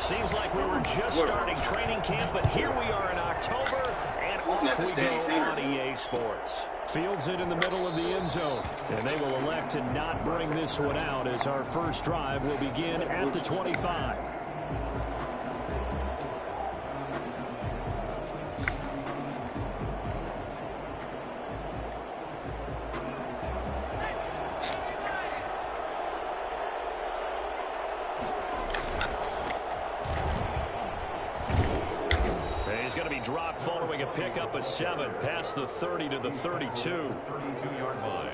Seems like we were just starting training camp, but here we are in October, and off we go on EA Sports. Fields it in the middle of the end zone, and they will elect to not bring this one out as our first drive will begin at the 25. He's going to be dropped following a pickup of 7 past the 30 to the 32.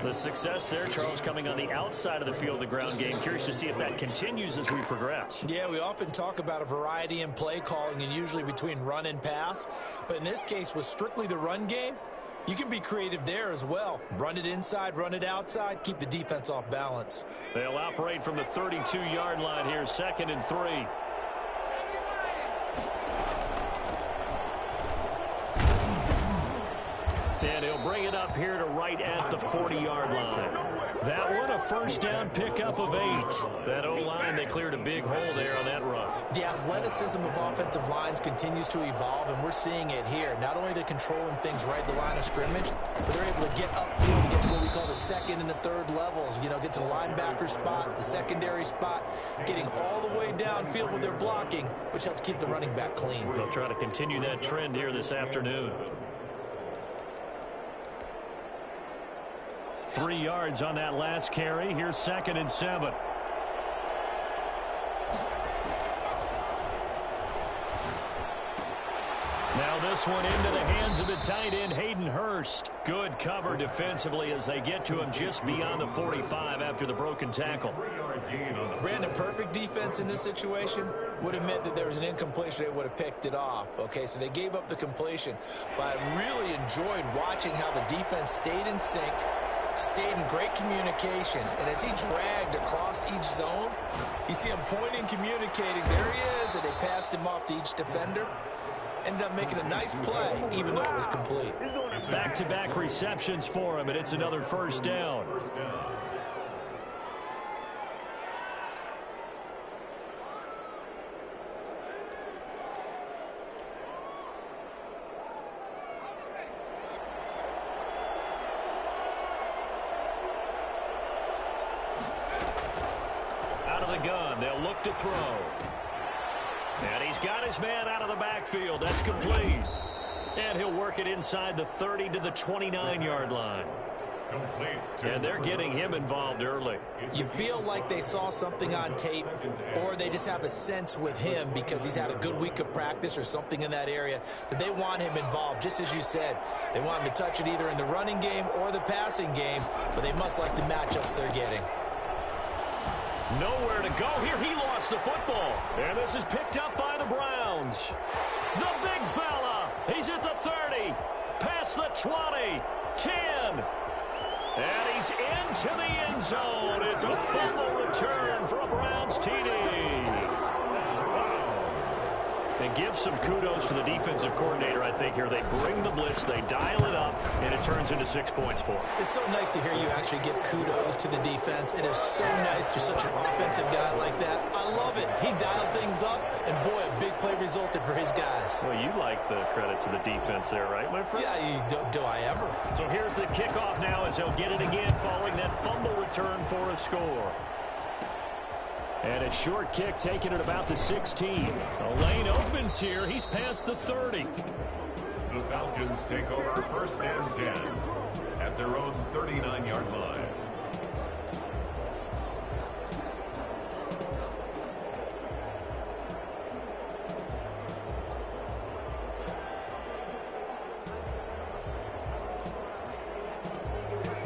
The success there, Charles, coming on the outside of the field of the ground game. Curious to see if that continues as we progress. Yeah, we often talk about a variety in play calling and usually between run and pass. But in this case, with strictly the run game, you can be creative there as well. Run it inside, run it outside, keep the defense off balance. They'll operate from the 32-yard line here, 2nd and 3. And he'll bring it up here to right at the 40-yard line. That one, a first down pickup of 8. That O-line, they cleared a big hole there on that run. The athleticism of offensive lines continues to evolve, and we're seeing it here. Not only are they controlling things right at the line of scrimmage, but they're able to get upfield to get to what we call the second and the third levels. You know, get to the linebacker spot, the secondary spot, getting all the way downfield with their blocking, which helps keep the running back clean. They'll try to continue that trend here this afternoon. 3 yards on that last carry. Here's 2nd and 7. Now this one into the hands of the tight end, Hayden Hurst. Good cover defensively as they get to him just beyond the 45 after the broken tackle. Brandon, perfect defense in this situation would have meant that there was an incompletion. They would have picked it off. Okay, so they gave up the completion. But I really enjoyed watching how the defense stayed in sync, stayed in great communication, and as he dragged across each zone, you see him pointing, communicating. There he is, and they passed him off to each defender. Ended up making a nice play, even though it was complete. Back-to-back receptions for him, and it's another first down. Gun. They'll look to throw. And he's got his man out of the backfield. That's complete. And he'll work it inside the 30 to the 29-yard line. And they're getting him involved early. You feel like they saw something on tape, or they just have a sense with him because he's had a good week of practice or something in that area that they want him involved. Just as you said, they want him to touch it either in the running game or the passing game, but they must like the matchups they're getting. Nowhere to go here. He lost the football. And this is picked up by the Browns. The big fella. He's at the 30. Past the 20. 10. And he's into the end zone. It's a fumble return for a Browns TD. And give some kudos to the defensive coordinator, I think, here. They bring the blitz, they dial it up, and it turns into 6 points for them. It's so nice to hear you actually give kudos to the defense. It is so nice. You're such an offensive guy like that. I love it. He dialed things up, and boy, a big play resulted for his guys. Well, you like the credit to the defense there, right, my friend? Yeah, do I ever? So here's the kickoff now as he'll get it again following that fumble return for a score. And a short kick taken at about the 16. The lane opens here. He's past the 30. The Falcons take over 1st and 10 at their own 39-yard line.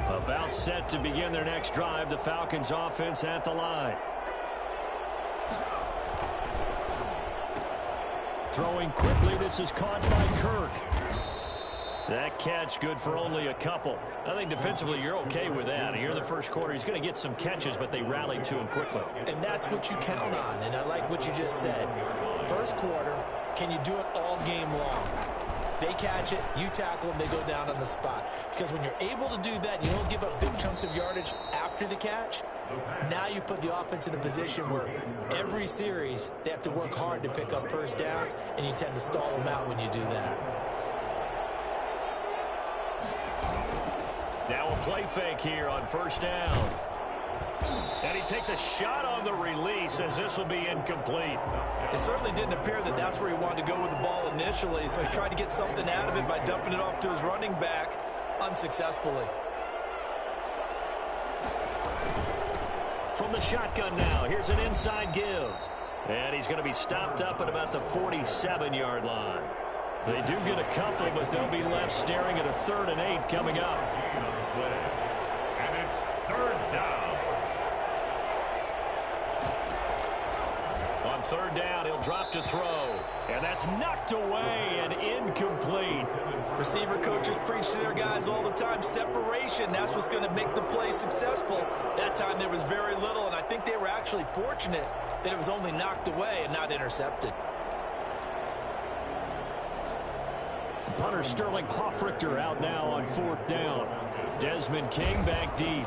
About set to begin their next drive. The Falcons offense at the line. Throwing quickly, this is caught by Kirk. That catch good for only a couple. I think defensively you're okay with that. Here in the first quarter, he's going to get some catches, but they rallied to him quickly. And that's what you count on, and I like what you just said. First quarter, can you do it all game long? They catch it, you tackle them, they go down on the spot. Because when you're able to do that, you don't give up big chunks of yardage after the catch, now you put the offense in a position where every series they have to work hard to pick up first downs, and you tend to stall them out when you do that. Now a play fake here on first down. And he takes a shot on the release as this will be incomplete. It certainly didn't appear that that's where he wanted to go with the ball initially, so he tried to get something out of it by dumping it off to his running back unsuccessfully. From the shotgun now, here's an inside give. And he's going to be stopped up at about the 47-yard line. They do get a couple, but they'll be left staring at a 3rd and 8 coming up. And it's 3rd down. On 3rd down, he'll drop to throw. And that's knocked away and incomplete. Receiver coaches preach to their guys all the time. Separation, that's what's going to make the play successful. That time there was very little, and I think they were actually fortunate that it was only knocked away and not intercepted. Punter Sterling Hoffrichter out now on 4th down. Desmond King back deep.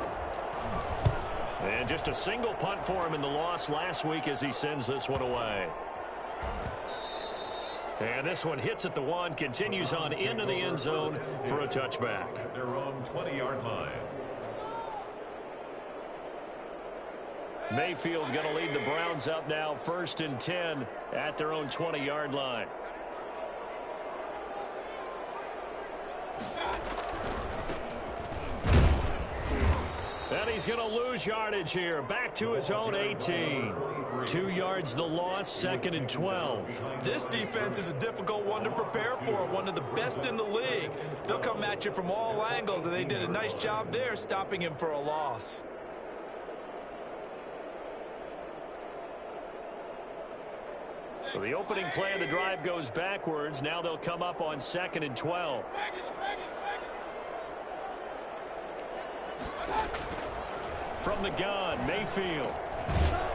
And just a single punt for him in the loss last week as he sends this one away. And this one hits at the 1, continues on into the end zone for a touchback. At their own 20-yard line. Mayfield going to lead the Browns up now 1st and 10 at their own 20-yard line. And he's going to lose yardage here. Back to his own 18. 2 yards the loss, 2nd and 12. This defense is a difficult one to prepare for, one of the best in the league. They'll come at you from all angles, and they did a nice job there stopping him for a loss. So the opening play of the drive goes backwards. Now they'll come up on 2nd and 12. From the gun, Mayfield.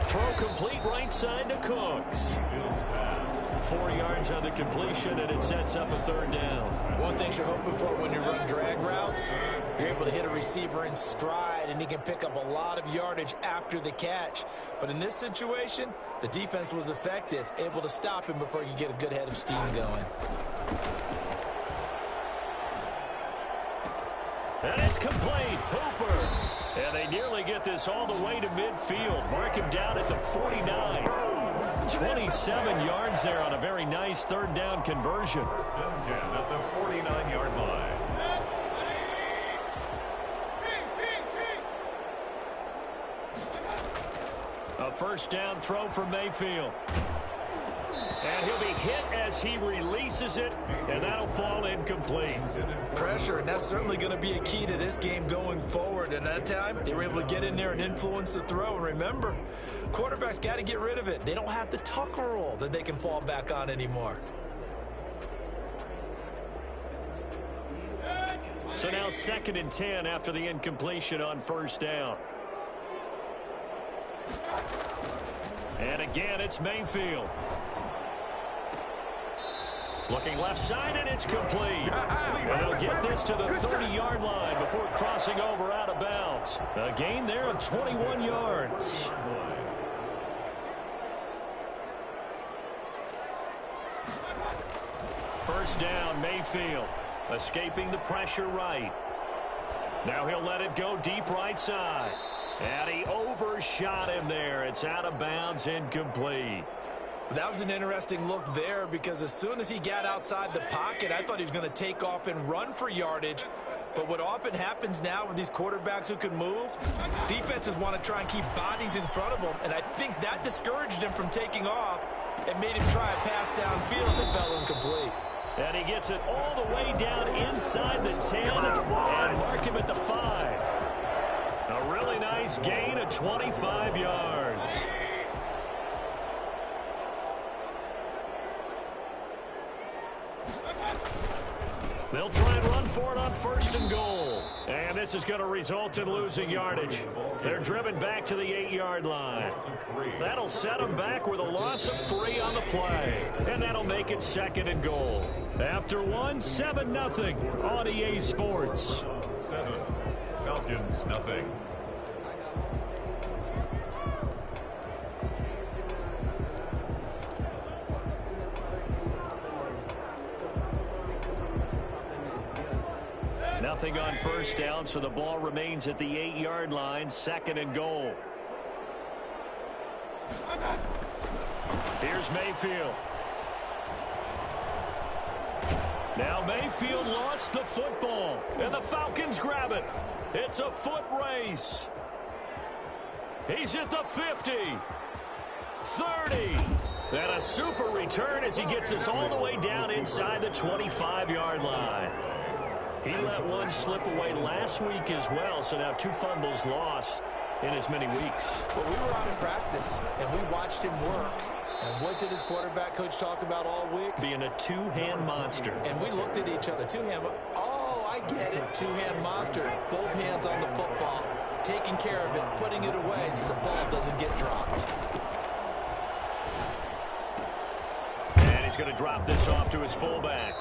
Throw complete right side to Cooks. 4 yards on the completion, and it sets up a 3rd down. One thing you're hoping for when you run drag routes, you're able to hit a receiver in stride, and he can pick up a lot of yardage after the catch. But in this situation, the defense was effective, able to stop him before you get a good head of steam going. And it's complete. Hooper. And they nearly get this all the way to midfield. Mark him down at the 49. 27 yards there on a very nice 3rd down conversion. 1st and 10 at the 49-yard line. A 1st down throw from Mayfield. And he'll be hit as he releases it, and that'll fall incomplete. Pressure, and that's certainly going to be a key to this game going forward. And that time, they were able to get in there and influence the throw. And remember, quarterbacks got to get rid of it. They don't have the Tucker rule that they can fall back on anymore. So now 2nd and 10 after the incompletion on 1st down. And again, it's Mayfield. Looking left side, and it's complete. And they'll get this to the 30-yard line before crossing over out of bounds. A gain there of 21 yards. First down, Mayfield. Escaping the pressure right. Now he'll let it go deep right side. And he overshot him there. It's out of bounds, incomplete. That was an interesting look there because as soon as he got outside the pocket, I thought he was going to take off and run for yardage. But what often happens now with these quarterbacks who can move, defenses want to try and keep bodies in front of them, and I think that discouraged him from taking off and made him try a pass downfield that fell incomplete. And he gets it all the way down inside the 10 and mark him at the 5. A really nice gain of 25 yards. They'll try and run for it on 1st and goal. And this is going to result in losing yardage. They're driven back to the 8-yard line. That'll set them back with a loss of 3 on the play. And that'll make it 2nd and goal. After 1, 7-0 on EA Sports. 7, Falcons nothing. Nothing on first down, so the ball remains at the 8-yard line, 2nd and goal. Here's Mayfield. Now Mayfield lost the football, and the Falcons grab it. It's a foot race. He's at the 50, 30. And a super return as he gets us all the way down inside the 25-yard line. He let one slip away last week as well, so now 2 fumbles lost in as many weeks. Well, we were out in practice, and we watched him work. And what did his quarterback coach talk about all week? Being a 2-hand monster. And we looked at each other. 2-hand. Oh, I get it. 2-hand monster. Both hands on the football. Taking care of it. Putting it away so the ball doesn't get dropped. And he's going to drop this off to his fullback.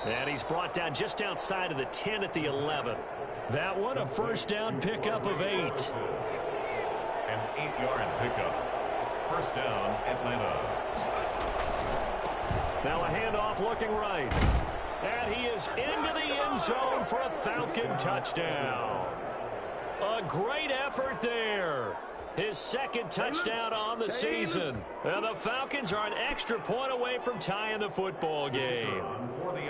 And he's brought down just outside of the 10 at the 11. That one a first down pickup of 8. An 8-yard pickup. First down, Atlanta. Now a handoff looking right. And he is into the end zone for a Falcon touchdown. A great effort there. His 2nd touchdown on the season. And the Falcons are an extra point away from tying the football game.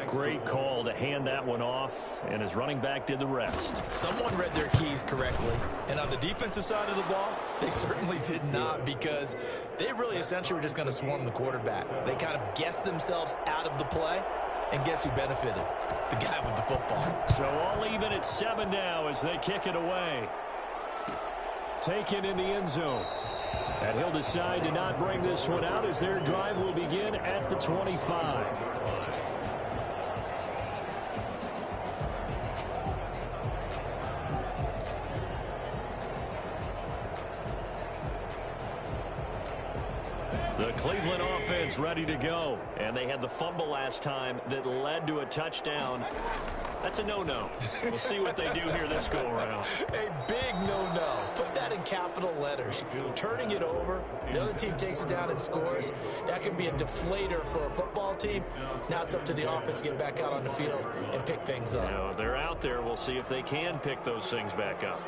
Great call to hand that one off, and his running back did the rest. Someone read their keys correctly. And on the defensive side of the ball, they certainly did not, because they really essentially were just going to swarm the quarterback. They kind of guessed themselves out of the play, and guess who benefited? The guy with the football. So all even at 7 now as they kick it away. Taken in the end zone. And he'll decide to not bring this one out as their drive will begin at the 25. The Cleveland offense ready to go. And they had the fumble last time that led to a touchdown. That's a no-no. We'll see what they do here this go-around. A big no-no. Put that in capital letters. Turning it over, the other team takes it down and scores. That can be a deflator for a football team. Now it's up to the offense to get back out on the field and pick things up. Now, they're out there. We'll see if they can pick those things back up.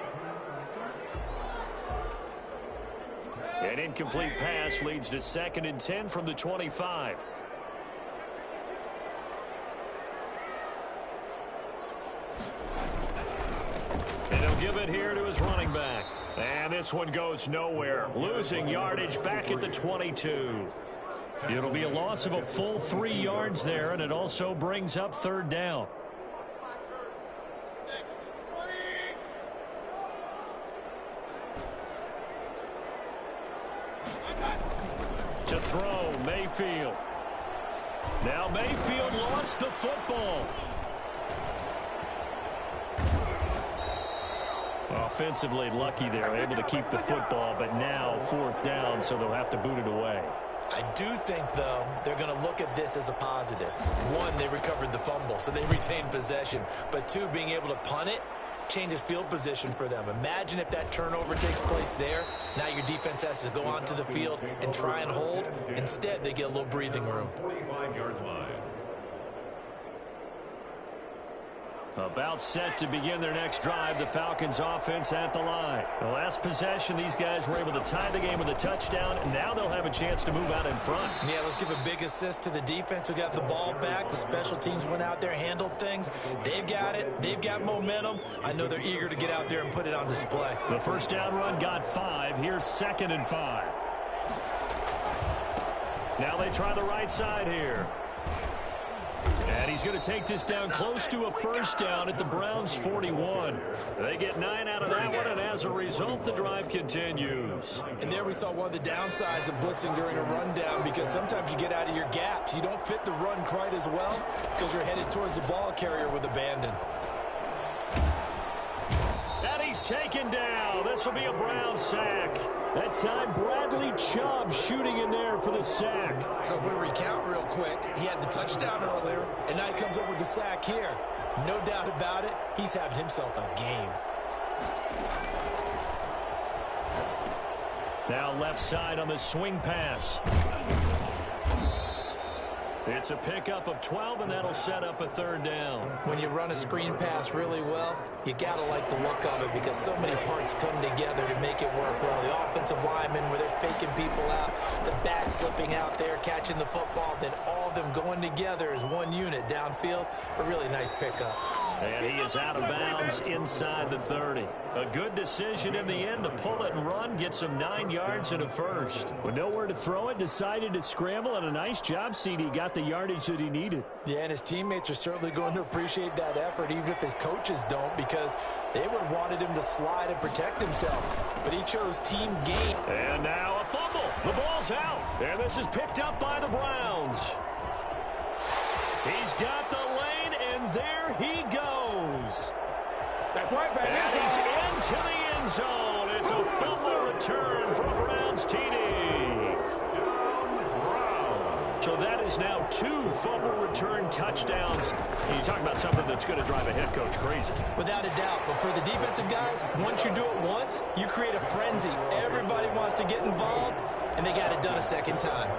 An incomplete pass leads to 2nd and 10 from the 25. And he'll give it here to his running back. And this one goes nowhere. Losing yardage back at the 22. It'll be a loss of a full 3 yards there, and it also brings up 3rd down. To throw, Mayfield. Now Mayfield lost the football. Offensively lucky they're able to keep the football, but now 4th down, so they'll have to boot it away. I do think, though, they're going to look at this as a positive. 1, they recovered the fumble, so they retained possession. But 2, being able to punt it changes field position for them. Imagine if that turnover takes place there. Now your defense has to go onto the field and try and hold. Instead, they get a little breathing room. 45-yard line. About set to begin their next drive, the Falcons offense at the line. The last possession, these guys were able to tie the game with a touchdown, and now they'll have a chance to move out in front. Yeah, let's give a big assist to the defense who got the ball back. The special teams went out there, handled things. They've got it. They've got momentum. I know they're eager to get out there and put it on display. The first down run got 5. Here's 2nd and 5. Now they try the right side here. And he's going to take this down close to a first down at the Browns' 41. They get 9 out of that one, and as a result, the drive continues. And there we saw one of the downsides of blitzing during a rundown, because sometimes you get out of your gaps. You don't fit the run quite as well because you're headed towards the ball carrier with abandon. taken down. This will be a Brown sack. That time, Bradley Chubb shooting in there for the sack. So if we recount real quick, he had the touchdown earlier, and now he comes up with the sack here. No doubt about it, he's having himself a game. Now left side on the swing pass. It's a pickup of 12, and that'll set up a third down. When you run a screen pass really well, you got to like the look of it because so many parts come together to make it work well. The offensive linemen, where they're faking people out, the back slipping out there, catching the football, then all of them going together as one unit downfield. A really nice pickup. And he is out of bounds inside the 30. A good decision in the end to pull it and run, get some 9 yards and a first. With nowhere to throw it, decided to scramble, and a nice job, CD. Got the yardage that he needed. Yeah, and his teammates are certainly going to appreciate that effort, even if his coaches don't, because they would have wanted him to slide and protect himself. But he chose team game. And now a fumble. The ball's out. And this is picked up by the Browns. He's got the lane, and there he goes. That's right, baby. And he's into the end zone. It's a fumble return for a Browns TD. So that is now 2 fumble return touchdowns. And you talk about something that's going to drive a head coach crazy. Without a doubt. But for the defensive guys, once you do it once, you create a frenzy. Everybody wants to get involved, and they got it done a second time.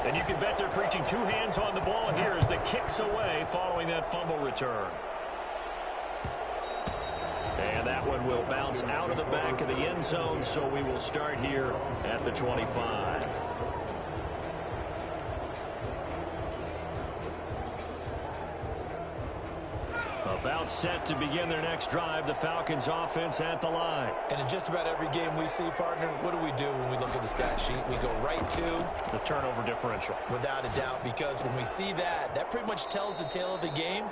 And you can bet they're preaching 2 hands on the ball here as the kicks away following that fumble return. And that one will bounce out of the back of the end zone, so we will start here at the 25. About set to begin their next drive, the Falcons offense at the line. And in just about every game we see, partner, what do we do when we look at the stat sheet? We go right to the turnover differential. Without a doubt, because when we see that, that pretty much tells the tale of the game.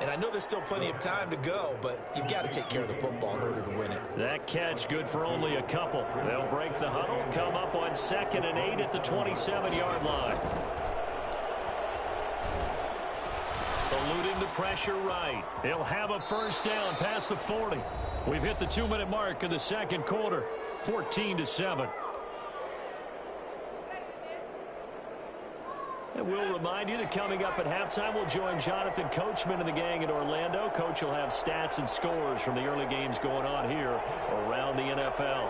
And I know there's still plenty of time to go, but you've got to take care of the football in order to win it. That catch good for only a couple. They'll break the huddle, come up on 2nd and 8 at the 27-yard line. Eluding the pressure right. He'll have a first down past the 40. We've hit the 2-minute mark in the second quarter. 14-7. And we'll remind you that coming up at halftime, we'll join Jonathan Coachman and the gang in Orlando. Coach will have stats and scores from the early games going on here around the NFL.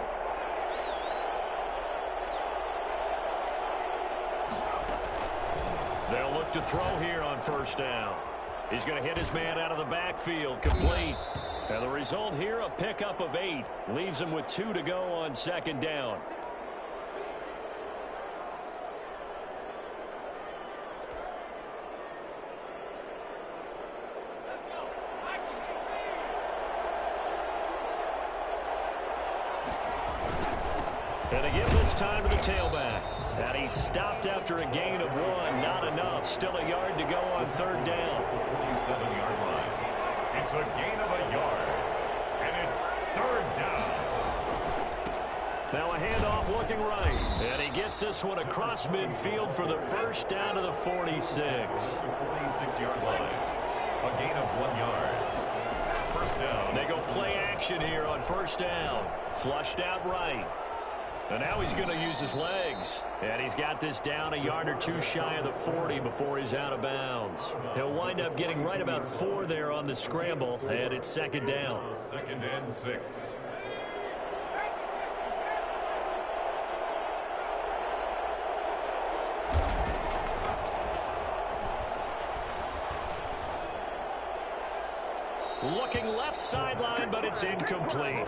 They'll look to throw here on first down. He's going to hit his man out of the backfield, complete. And the result here, a pickup of 8. Leaves him with 2 to go on 2nd down. And they give this time to the tailback. And he stopped after a gain of 1. Not enough. Still a yard to go on 3rd down. 47-yard line. It's a gain of a yard. And it's 3rd down. Now a handoff looking right. And he gets this one across midfield for the first down to the 46. 46-yard line. A gain of 1 yard. First down. They go play action here on first down. Flushed out right. And now he's going to use his legs. And he's got this down a yard or 2 shy of the 40 before he's out of bounds. He'll wind up getting right about 4 there on the scramble. And it's 2nd down. 2nd and 6. Looking left sideline, but it's incomplete.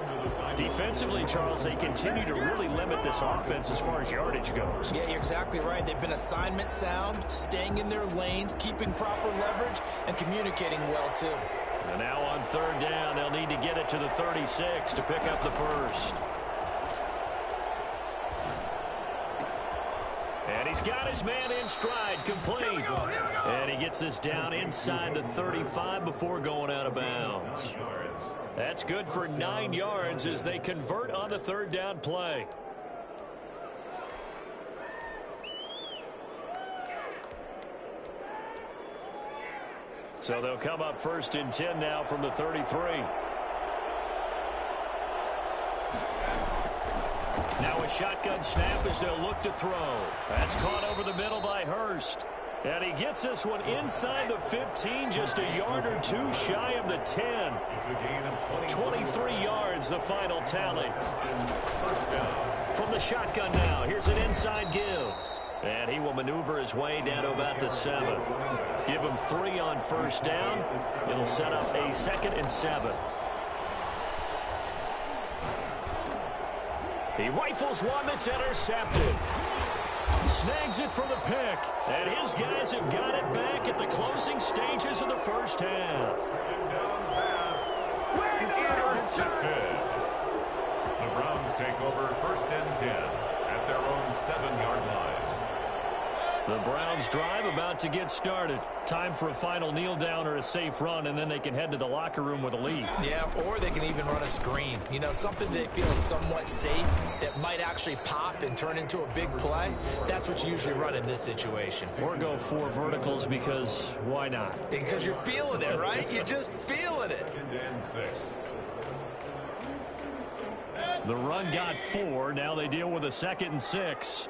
Defensively, Charles, they continue to really limit this offense as far as yardage goes. Yeah, you're exactly right. They've been assignment sound, staying in their lanes, keeping proper leverage, and communicating well, too. And now on 3rd down, they'll need to get it to the 36 to pick up the first. And he's got his man in stride, complete. And he gets this down inside the 35 before going out of bounds. That's good for 9 yards as they convert on the 3rd down play. So they'll come up 1st and 10 now from the 33. Now a shotgun snap as they'll look to throw. That's caught over the middle by Hurst. And he gets this one inside the 15, just a yard or two shy of the 10. It's a gain of 23 yards, the final tally. First down. From the shotgun now, here's an inside give. And he will maneuver his way down to about the 7. Give him 3 on first down. It'll set up a 2nd and 7. He rifles one that's intercepted. Snags it for the pick. And his guys have got it back at the closing stages of the first half. Down pass. Intercepted. The Browns take over 1st and 10 at their own 7-yard line. The Browns drive about to get started. Time for a final kneel down or a safe run, and then they can head to the locker room with a lead. Yeah, or they can even run a screen. You know, something they feel is somewhat safe that might actually pop and turn into a big play. That's what you usually run in this situation. Or go 4 verticals because why not? Because you're feeling it, right? You're just feeling it. 2nd and 6. The run got 4. Now they deal with a 2nd and 6.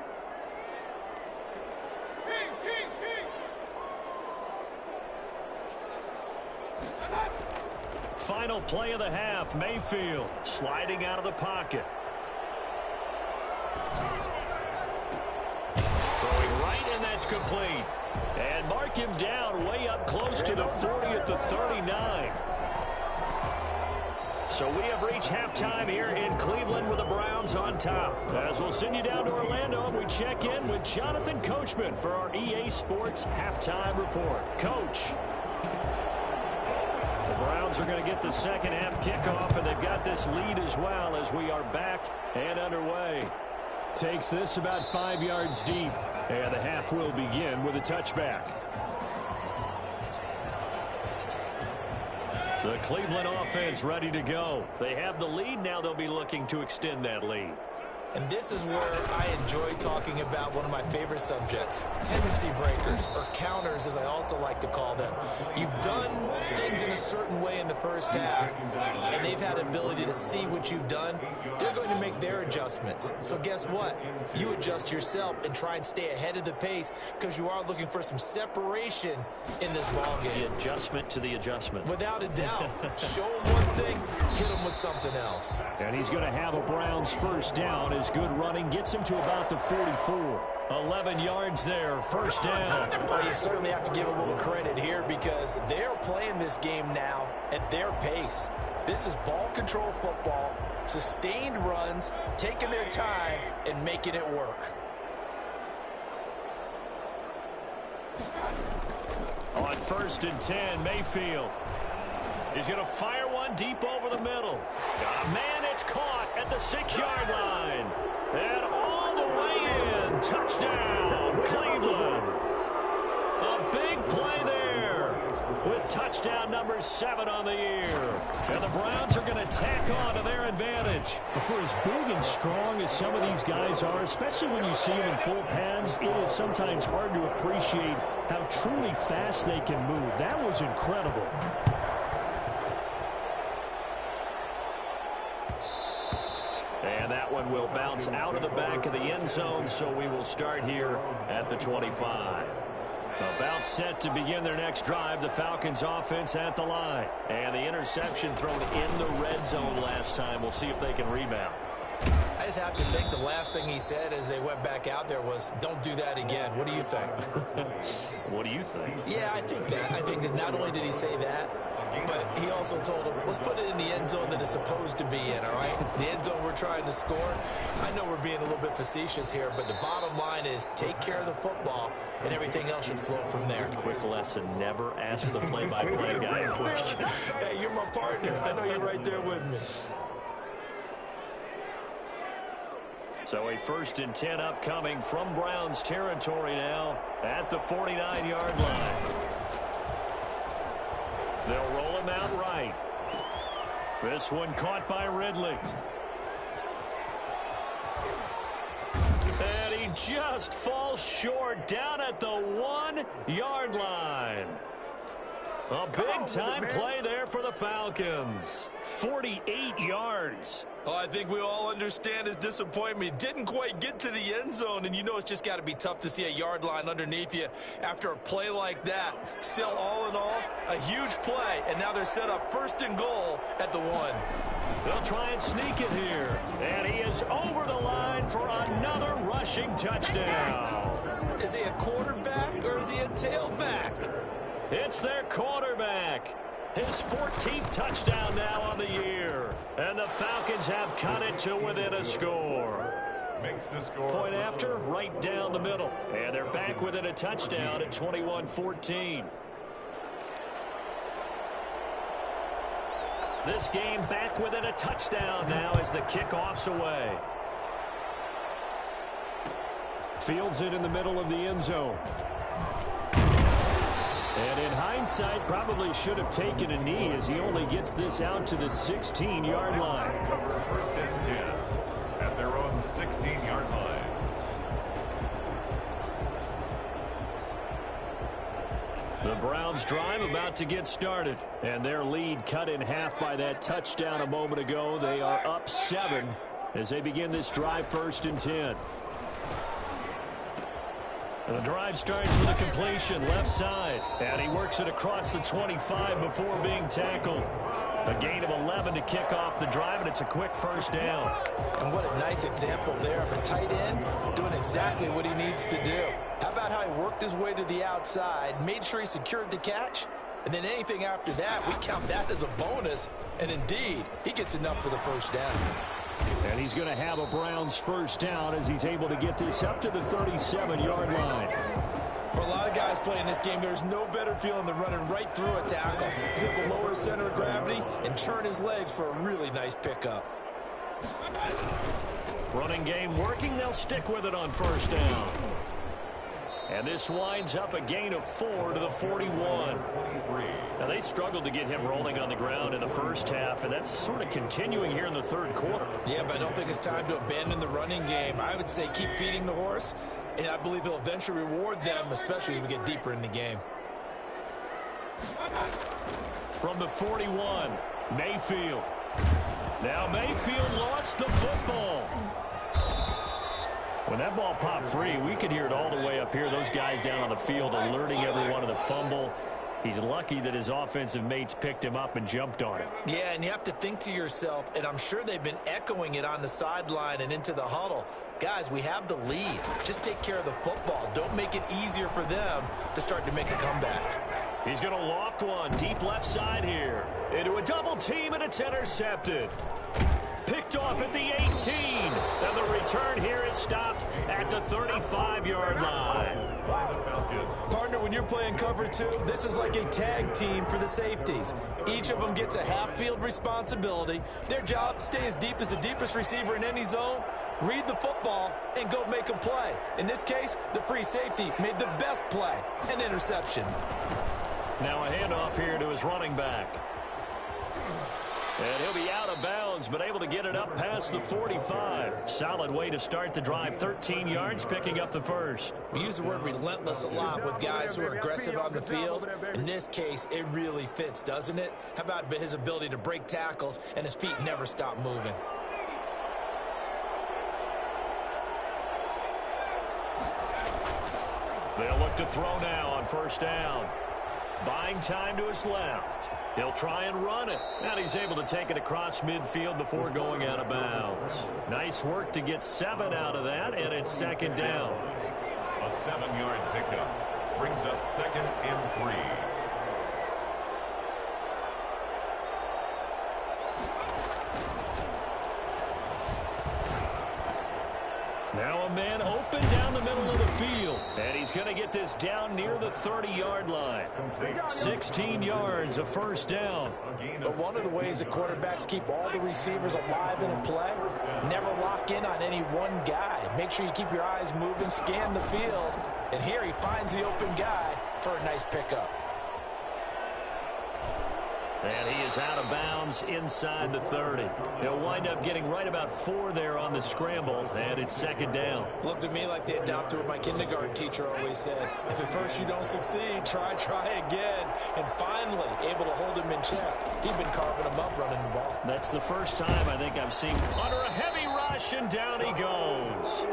Final play of the half. Mayfield sliding out of the pocket. Throwing right, and that's complete. And mark him down way up close to the 40 at the 39. So we have reached halftime here in Cleveland with the Browns on top. As we'll send you down to Orlando, and we check in with Jonathan Coachman for our EA Sports Halftime Report. Coach. The Browns are going to get the second half kickoff, and they've got this lead as well as we are back and underway. Takes this about 5 yards deep, and the half will begin with a touchback. The Cleveland offense ready to go. They have the lead. Now they'll be looking to extend that lead. And this is where I enjoy talking about one of my favorite subjects, tendency breakers, or counters as I also like to call them. You've done things in a certain way in the first half, and they've had ability to see what you've done. They're going to make their adjustments. So guess what? You adjust yourself and try and stay ahead of the pace because you are looking for some separation in this ballgame. The adjustment to the adjustment. Without a doubt. Show them one thing, hit them with something else. And he's going to have a Browns first down. His good running gets him to about the 44. 11 yards there, first down. Well, you certainly have to give a little credit here because they're playing this game now at their pace. This is ball control football, sustained runs, taking their time, and making it work. On 1st and 10, Mayfield. He's going to fire one deep over the middle. Man, it's caught at the 6-yard line. And all the way in. Touchdown, Cleveland. A big play there with touchdown number 7 on the year. And the Browns are going to tack on to their advantage. For as big and strong as some of these guys are, especially when you see them in full pads, it is sometimes hard to appreciate how truly fast they can move. That was incredible. And that one will bounce out of the back of the end zone, so we will start here at the 25. About set to begin their next drive, the Falcons offense at the line. And the interception thrown in the red zone last time. We'll see if they can rebound. I just have to think the last thing he said as they went back out there was, don't do that again. What do you think? What do you think? Yeah, I think that. I think that not only did he say that, but he also told him, let's put it in the end zone that it's supposed to be in, all right? The end zone we're trying to score. I know we're being a little bit facetious here, but the bottom line is take care of the football, and everything else should flow from there. Quick lesson, never ask the play-by-play guy a question. Hey, you're my partner. I know you're right there with me. So a 1st and 10 upcoming from Browns territory now at the 49-yard line. They'll roll him out right. This one caught by Ridley. And he just falls short down at the 1-yard line. A big-time play there for the Falcons. 48 yards. Oh, I think we all understand his disappointment. He didn't quite get to the end zone, and you know it's just got to be tough to see a yard line underneath you after a play like that. Still, all in all, a huge play, and now they're set up 1st and goal at the 1. They'll try and sneak it here, and he is over the line for another rushing touchdown. Is he a quarterback or is he a tailback? It's their quarterback. His 14th touchdown now on the year. And the Falcons have cut it to within a score. Makes the score. Point after, right down the middle. And they're back within a touchdown at 21-14. This game back within a touchdown now as the kickoff's away. Fields it in the middle of the end zone. And in hindsight, probably should have taken a knee as he only gets this out to the 16-yard line. Cover 1st and 10 at their own 16-yard line. The Browns drive about to get started. And their lead cut in half by that touchdown a moment ago. They are up 7 as they begin this drive 1st and 10. And the drive starts with a completion left side. And he works it across the 25 before being tackled. A gain of 11 to kick off the drive, and it's a quick 1st down. And what a nice example there of a tight end doing exactly what he needs to do. How about how he worked his way to the outside, made sure he secured the catch, and then anything after that, we count that as a bonus. And indeed, he gets enough for the 1st down. And he's going to have a Browns 1st down as he's able to get this up to the 37-yard line. For a lot of guys playing this game, there's no better feeling than running right through a tackle. He's able to lower his center of gravity and churn his legs for a really nice pickup. Running game working. They'll stick with it on 1st down. And this winds up a gain of 4 to the 41. Now, they struggled to get him rolling on the ground in the 1st half, and that's sort of continuing here in the 3rd quarter. Yeah, but I don't think it's time to abandon the running game. I would say keep feeding the horse, and I believe he'll eventually reward them, especially as we get deeper in the game. From the 41, Mayfield. Now Mayfield lost the football. When that ball popped free, we could hear it all the way up here. Those guys down on the field alerting everyone of the fumble. He's lucky that his offensive mates picked him up and jumped on him. Yeah, and you have to think to yourself, and I'm sure they've been echoing it on the sideline and into the huddle. Guys, we have the lead. Just take care of the football. Don't make it easier for them to start to make a comeback. He's going to loft one deep left side here. Into a double team, and it's intercepted. Picked off at the 18. And the return here is stopped at the 35-yard line. Partner, when you're playing cover 2, this is like a tag team for the safeties. Each of them gets a half-field responsibility. Their job, stay as deep as the deepest receiver in any zone, read the football, and go make a play. In this case, the free safety made the best play, an interception. Now a handoff here to his running back. And he'll be out of bounds, but able to get it up past the 45. Solid way to start the drive. 13 yards, picking up the 1st. We use the word relentless a lot with guys who are aggressive on the field. In this case, it really fits, doesn't it? How about his ability to break tackles and his feet never stop moving? They'll look to throw now on 1st down. Buying time to his left. He'll try and run it. And he's able to take it across midfield before going out of bounds. Nice work to get 7 out of that, and it's 2nd down. A 7-yard pickup brings up 2nd and 3. Now a man open down the middle of the field. And he's going to get this down near the 30-yard line. 16 yards, a 1st down. But one of the ways the quarterbacks keep all the receivers alive in a play, never lock in on any one guy. Make sure you keep your eyes moving, scan the field. And here he finds the open guy for a nice pickup. And he is out of bounds inside the 30. He'll wind up getting right about 4 there on the scramble, and it's second down. Looked to me like they adopted what my kindergarten teacher always said. If at first you don't succeed, try again. And finally, able to hold him in check. He'd been carving him up running the ball. That's the first time I think I've seen under a heavy rush, and down he goes.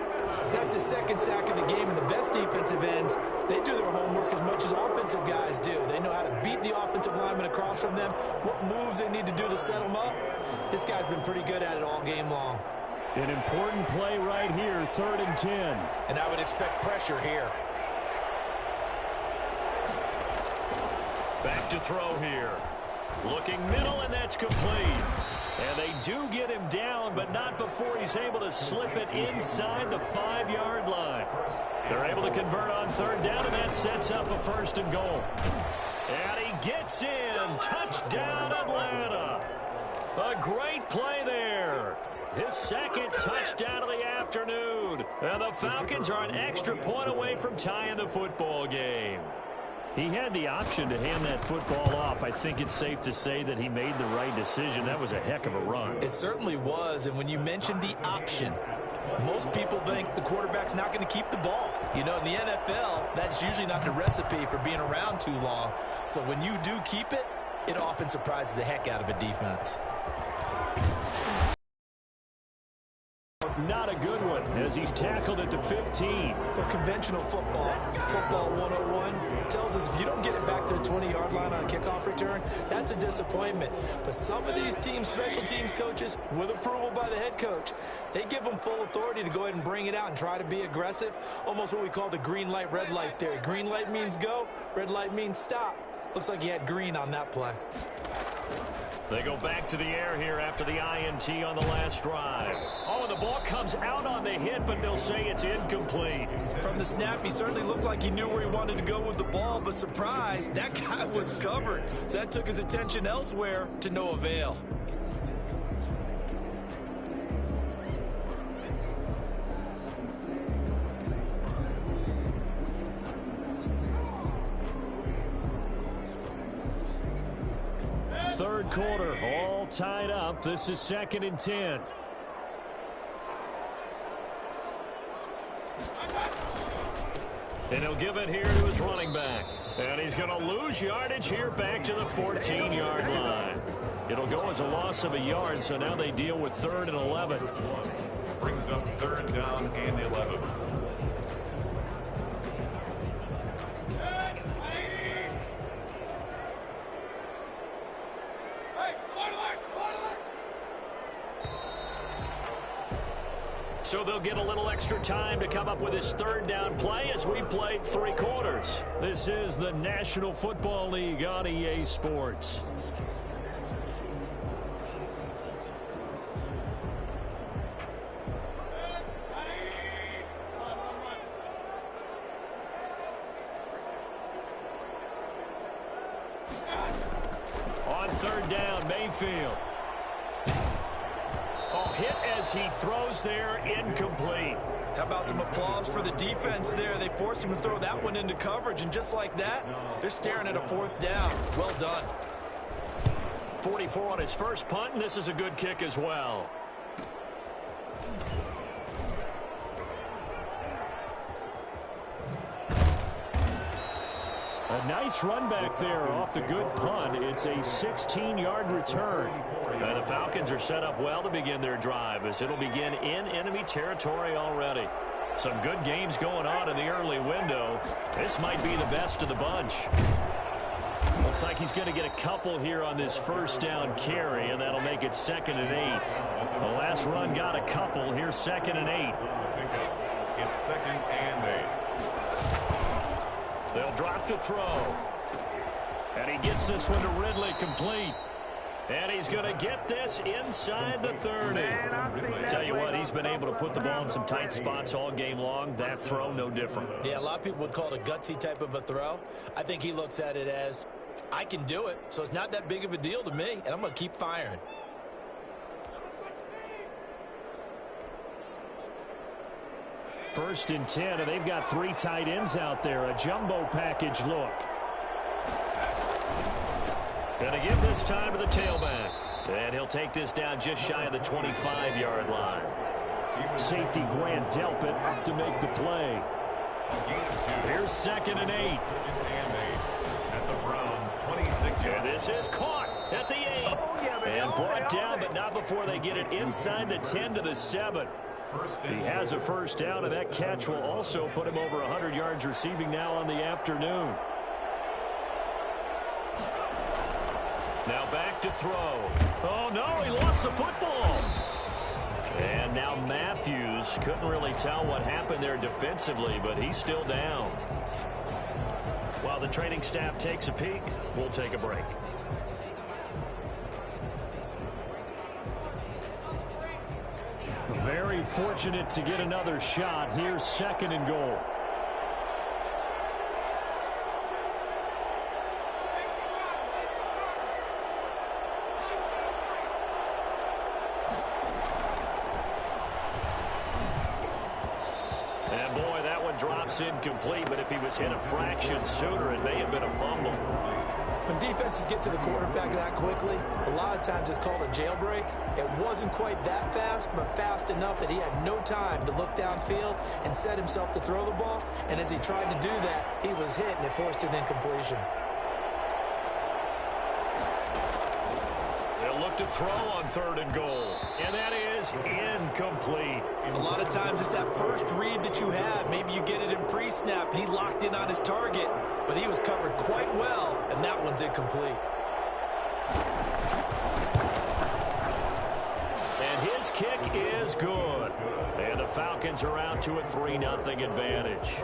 That's his second sack of the game, and the best defensive ends, they do their homework as much as offensive guys do. They know how to beat the offensive lineman across from them, what moves they need to do to set them up. This guy's been pretty good at it all game long. An important play right here, 3rd and 10. And I would expect pressure here. Back to throw here. Looking middle, and that's complete. And they do get him down, but not before he's able to slip it inside the 5-yard line. They're able to convert on 3rd down, and that sets up a 1st and goal. And he gets in. Touchdown, Atlanta. A great play there. His second touchdown of the afternoon. And the Falcons are an extra point away from tying the football game. He had the option to hand that football off. I think it's safe to say that he made the right decision. That was a heck of a run. It certainly was, and when you mentioned the option, most people think the quarterback's not going to keep the ball. You know, in the NFL, that's usually not the recipe for being around too long. So when you do keep it, it often surprises the heck out of a defense. Not a good one as he's tackled at the 15. But conventional football 101, tells us if you don't get it back to the 20-yard line on a kickoff return, that's a disappointment. But some of these teams, special teams coaches, with approval by the head coach, they give them full authority to go ahead and bring it out and try to be aggressive. Almost what we call the green light, red light theory. Green light means go, red light means stop. Looks like he had green on that play. They go back to the air here after the INT on the last drive. Oh, and the ball comes out on the hit, but they'll say it's incomplete. From the snap, he certainly looked like he knew where he wanted to go with the ball, but surprise, that guy was covered. So that took his attention elsewhere to no avail. Third quarter, all tied up. This is 2nd and 10. And he'll give it here to his running back. And he's going to lose yardage here back to the 14-yard line. It'll go as a loss of a yard, so now they deal with 3rd and 11. Brings up 3rd down and 11. So they'll get a little extra time to come up with his 3rd down play as we played 3 quarters. This is the National Football League on EA Sports. On 3rd down, Mayfield. Hit as he throws there, incomplete. How about some applause for the defense there? They forced him to throw that one into coverage, and just like that, they're staring at a 4th down. Well done. 44 on his first punt, and this is a good kick as well. A nice run back there off the good punt. It's a 16-yard return. And the Falcons are set up well to begin their drive as it'll begin in enemy territory already. Some good games going on in the early window. This might be the best of the bunch. Looks like he's going to get a couple here on this 1st down carry, and that'll make it 2nd and 8. The last run got a couple. Here's 2nd and 8. It's 2nd and 8. They'll drop to throw. And he gets this one to Ridley, complete. And he's going to get this inside the 30. Tell you what, he's been able to put the ball in some tight spots all game long. That throw, no different. Yeah, a lot of people would call it a gutsy type of a throw. I think he looks at it as, I can do it, so it's not that big of a deal to me, and I'm going to keep firing. First and 10, and they've got 3 tight ends out there. A jumbo package look. Going to give this time to the tailback. And he'll take this down just shy of the 25-yard line. Safety Grant Delpit up to make the play. Here's 2nd and 8. At the Browns' 26 And this is caught at the 8. And brought down, but not before they get it inside the 10 to the 7. He has a first down, and that catch will also put him over 100 yards receiving now on the afternoon. Now back to throw. Oh, no, he lost the football. And now Matthews couldn't really tell what happened there defensively, but he's still down. While the training staff takes a peek, we'll take a break. Very fortunate to get another shot. Here's 2nd and goal. And boy, that one drops incomplete, but if he was hit a fraction sooner, it may have been a fumble. When defenses get to the quarterback that quickly, a lot of times it's called a jailbreak. It wasn't quite that fast, but fast enough that he had no time to look downfield and set himself to throw the ball. And as he tried to do that, he was hit, and it forced an incompletion. They'll look to throw on 3rd and goal, and that is incomplete. A lot of times it's that first read that you have. Maybe you get it in pre-snap, and he locked in on his target, but he was covered quite well, and that one's incomplete. And his kick is good. And the Falcons are out to a 3-0 advantage.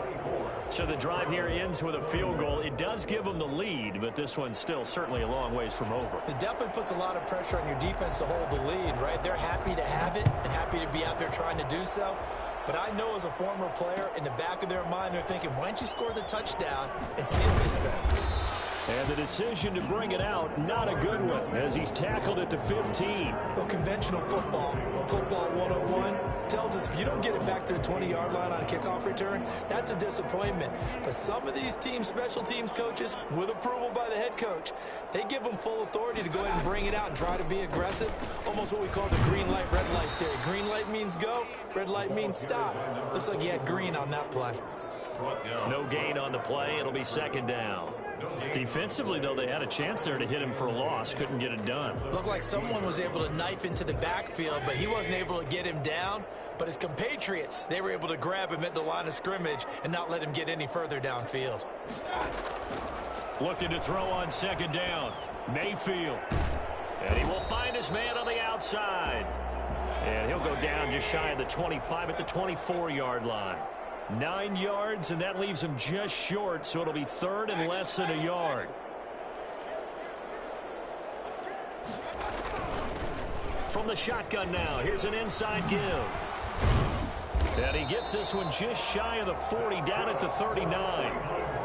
So the drive here ends with a field goal. It does give them the lead, but this one's still certainly a long ways from over. It definitely puts a lot of pressure on your defense to hold the lead, right? They're happy to have it and happy to be out there trying to do so. But I know as a former player, in the back of their mind, they're thinking, why don't you score the touchdown and seal this thing? And the decision to bring it out, not a good one, as he's tackled at the 15. Well, conventional football 101, tells us if you don't get it back to the 20-yard line on a kickoff return, that's a disappointment. But some of these teams, special teams coaches, with approval by the head coach, they give them full authority to go ahead and bring it out and try to be aggressive, almost what we call the green light, red light theory. Green light means go, red light means stop. Looks like he had green on that play. No gain on the play. It'll be 2nd down. Defensively, though, they had a chance there to hit him for a loss. Couldn't get it done. Looked like someone was able to knife into the backfield, but he wasn't able to get him down. But his compatriots, they were able to grab him at the line of scrimmage and not let him get any further downfield. Looking to throw on 2nd down. Mayfield. And he will find his man on the outside. And he'll go down just shy of the 25 at the 24-yard line. 9 yards, and that leaves him just short, so it'll be 3rd and less than a yard. From the shotgun now, here's an inside give. And he gets this one just shy of the 40, down at the 39.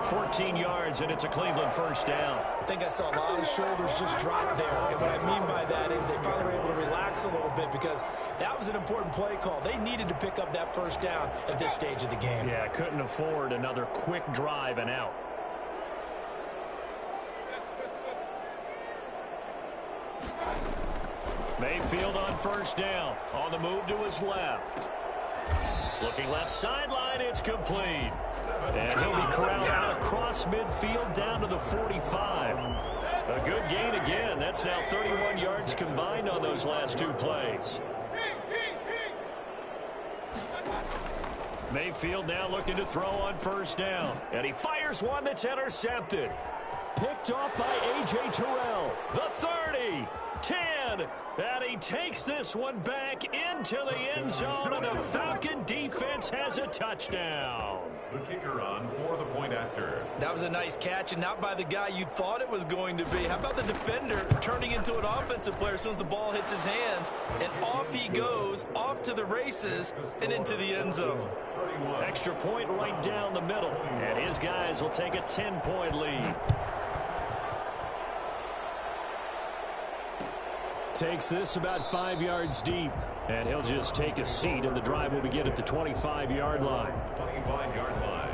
14 yards, and it's a Cleveland first down. I think I saw a lot of shoulders just drop there. And what I mean by that is they finally were able to relax a little bit because that was an important play call. They needed to pick up that first down at this stage of the game. Yeah, couldn't afford another quick drive and out. Mayfield on first down. On the move to his left. Looking left sideline, it's complete. And he'll be corralled out across midfield down to the 45. A good gain again. That's now 31 yards combined on those last 2 plays. Mayfield now looking to throw on first down. And he fires one that's intercepted. Picked off by A.J. Terrell. The 30, 10, and he takes this one back into the end zone, and the Falcon defense has a touchdown. The kicker on for the point after. That was a nice catch, and not by the guy you thought it was going to be. How about the defender turning into an offensive player as soon as the ball hits his hands, and off he goes, off to the races, and into the end zone. Extra point right down the middle, and his guys will take a 10-point lead. Takes this about 5 yards deep, and he'll just take a seat, and the drive will begin at the 25-yard line. 25-yard line.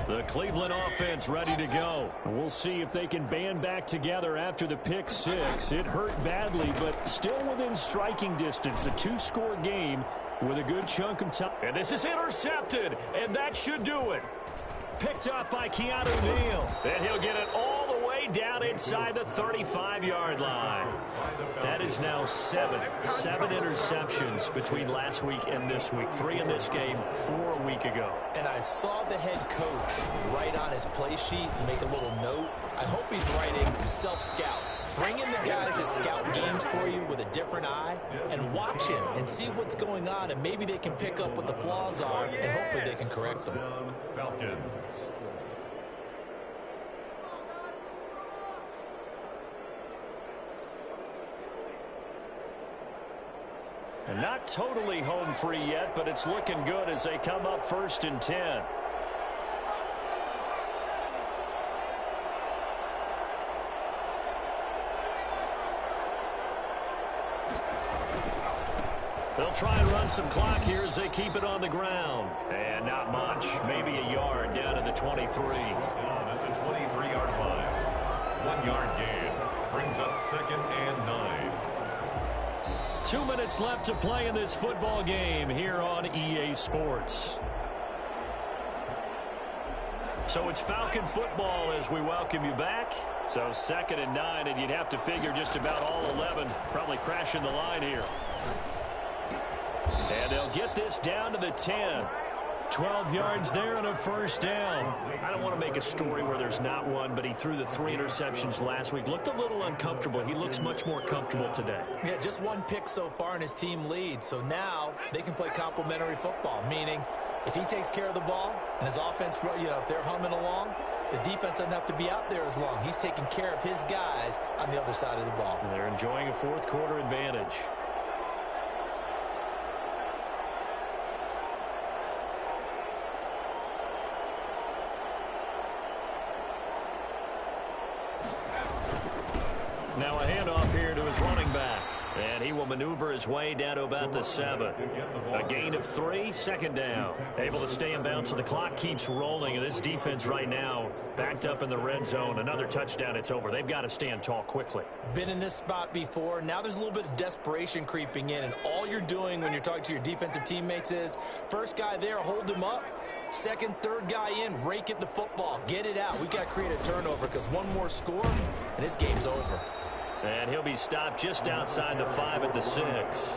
The Cleveland offense ready to go. We'll see if they can band back together after the pick six. It hurt badly, but still within striking distance. A two-score game with a good chunk of time. And this is intercepted, and that should do it. Picked up by Keanu Neal. And he'll get it all the way down inside the 35-yard line. That is now seven interceptions between last week and this week. 3 in this game, 4 a week ago. And I saw the head coach write on his play sheet and make a little note. I hope he's writing self-scout. Bring in the guys that scout games for you with a different eye and watch him and see what's going on, and maybe they can pick up what the flaws are, and hopefully they can correct them. Falcons. And not totally home free yet, but it's looking good as they come up 1st and 10. They'll try and run some clock here as they keep it on the ground. And not much, maybe a yard down to the 23. Down at the 23-yard line. 1-yard gain. Brings up 2nd and 9. 2 minutes left to play in this football game here on EA Sports. So it's Falcon football as we welcome you back. So 2nd and 9, and you'd have to figure just about all 11 probably crashing the line here. And they'll get this down to the 10. 12 yards there and a 1st down. I don't want to make a story where there's not one, but he threw the 3 interceptions last week. Looked a little uncomfortable. He looks much more comfortable today. Yeah, just 1 pick so far and his team leads. So now they can play complementary football, meaning if he takes care of the ball and his offense, if they're humming along, the defense doesn't have to be out there as long. He's taking care of his guys on the other side of the ball. And they're enjoying a 4th quarter advantage. Now a handoff here to his running back. And he will maneuver his way down to about the 7. A gain of 3, 2nd down. Able to stay in bounds, so the clock keeps rolling. And this defense right now backed up in the red zone. Another touchdown, it's over. They've got to stand tall quickly. Been in this spot before. Now there's a little bit of desperation creeping in. And all you're doing when you're talking to your defensive teammates is, first guy there, hold him up. 2nd, 3rd guy in, rake at the football. Get it out. We've got to create a turnover because one more score, and this game's over. And he'll be stopped just outside the 5 at the 6.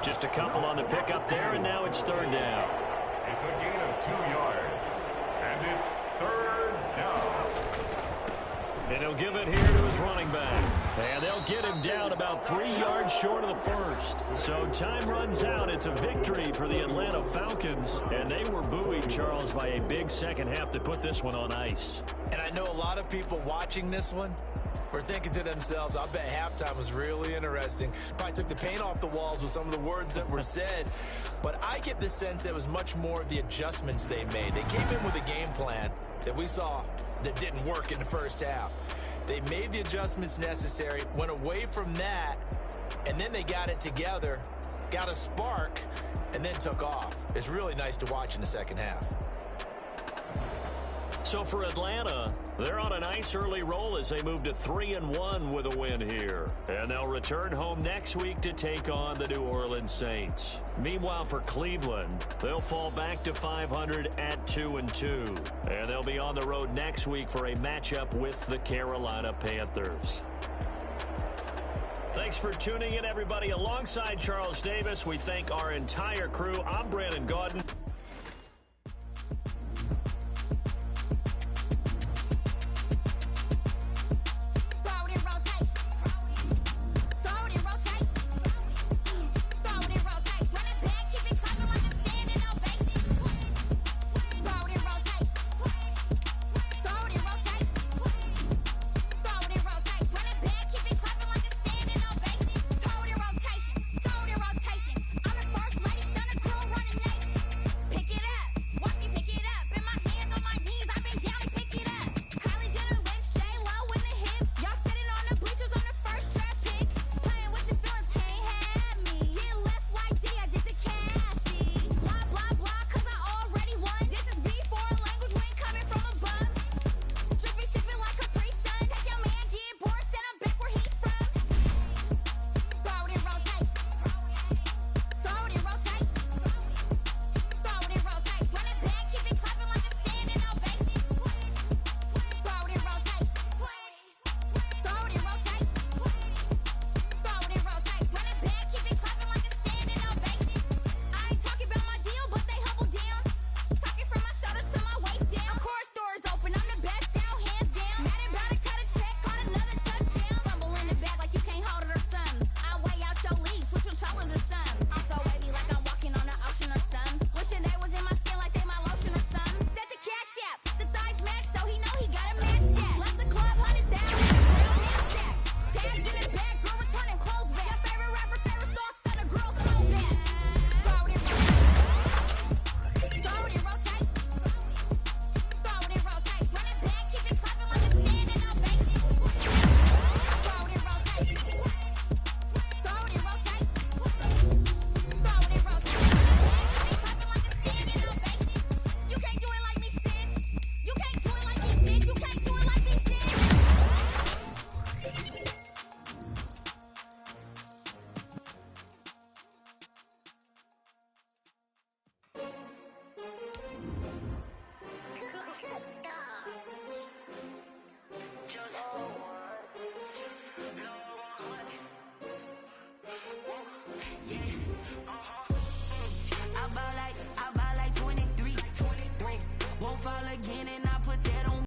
Just a couple on the pickup there, and now it's 3rd down. It's a gain of 2 yards, and it's 3rd down. And he'll give it here to his running back. And they'll get him down about 3 yards short of the 1st. So time runs out. It's a victory for the Atlanta Falcons. And they were buoyed, Charles, by a big second half to put this one on ice. And I know a lot of people watching this one were thinking to themselves, I bet halftime was really interesting. Probably took the paint off the walls with some of the words that were said. But I get the sense it was much more of the adjustments they made. They came in with a game plan that we saw that didn't work in the first half. They made the adjustments necessary, went away from that, and then they got it together, got a spark, and then took off. It's really nice to watch in the second half. So for Atlanta, they're on a nice early roll as they move to 3-1 with a win here. And they'll return home next week to take on the New Orleans Saints. Meanwhile, for Cleveland, they'll fall back to 500 at 2-2. And they'll be on the road next week for a matchup with the Carolina Panthers. Thanks for tuning in, everybody. Alongside Charles Davis, we thank our entire crew. I'm Brandon Gaudin. just